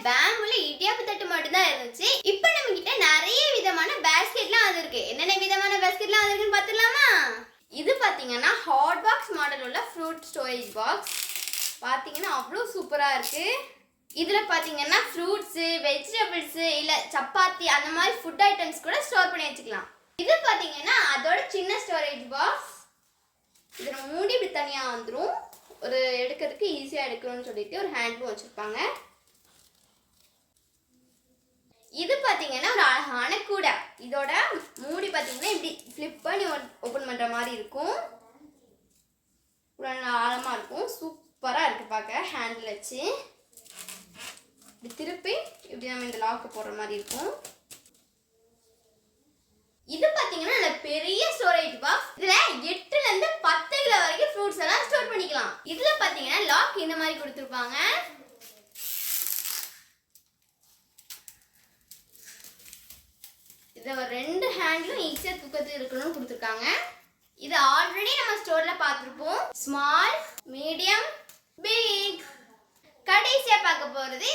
பேம்புல இடியாப்பு தட்டு மட்டும் தான் இருந்துச்சு. இப்போ நம்ம கிட்ட நிறைய விதமான பேஸ்கெட்லாம் வந்திருக்கு. என்னென்ன விதமான பேஸ்கெட்லாம் வந்திருக்குன்னு பார்த்துடலாமா? இது பார்த்தீங்கன்னா ஹாட் பாக்ஸ் மாடல் உள்ள ஃப்ரூட் ஸ்டோரேஜ் பாக்ஸ். பார்த்தீங்கன்னா அவ்வளோ சூப்பராக இருக்கு. இதில் பார்த்தீங்கன்னா ஃப்ரூட்ஸு, வெஜிடபிள்ஸு இல்லை சப்பாத்தி அந்த மாதிரி ஃபுட் ஐட்டம்ஸ் கூட ஸ்டோர் பண்ணி வச்சுக்கலாம். இது பார்த்தீங்கன்னா அதோட சின்ன ஸ்டோரேஜ் பாக்ஸ். இதில் மூடி இப்படி தனியாக வந்துடும். ஒரு எடுக்கிறதுக்கு ஈஸியாக எடுக்கணும்னு சொல்லிட்டு ஒரு ஹேண்டும் வச்சுருப்பாங்க. இது பார்த்தீங்கன்னா ஒரு அழகான கூடை. இதோட மூடி பார்த்தீங்கன்னா இப்படி ஃப்ளிப் பண்ணி ஓப்பன் பண்ணுற மாதிரி இருக்கும். ஆழமாக இருக்கும். சூப்பராக இருக்குது பார்க்க. ஹேண்டில் வச்சு இப்படி திருப்பி இப்படி நம்ம இந்த லாக்கு போடுற மாதிரி இருக்கும். இது பார்த்தீங்கன்னா நல்ல பெரிய ஸ்டோரேஜ் பாக்ஸ். இதில் 8லேருந்து 10 கிலோ வரைக்கும் ஃப்ரூட்ஸ் எல்லாம் ஸ்டோர் பண்ணிக்கலாம். இதில் பார்த்தீங்கன்னா லாக் இந்த மாதிரி கொடுத்துருப்பாங்க. இதை ஒரு 2 ஹேண்ட்லும் ஈஸியாக தூக்கத்துக்கு இருக்கணும்னு கொடுத்துருக்காங்க. இது ஆல்ரெடி நம்ம ஸ்டோரில் பார்த்துருப்போம். Small, medium, big. கடைசியாக பார்க்க போகிறது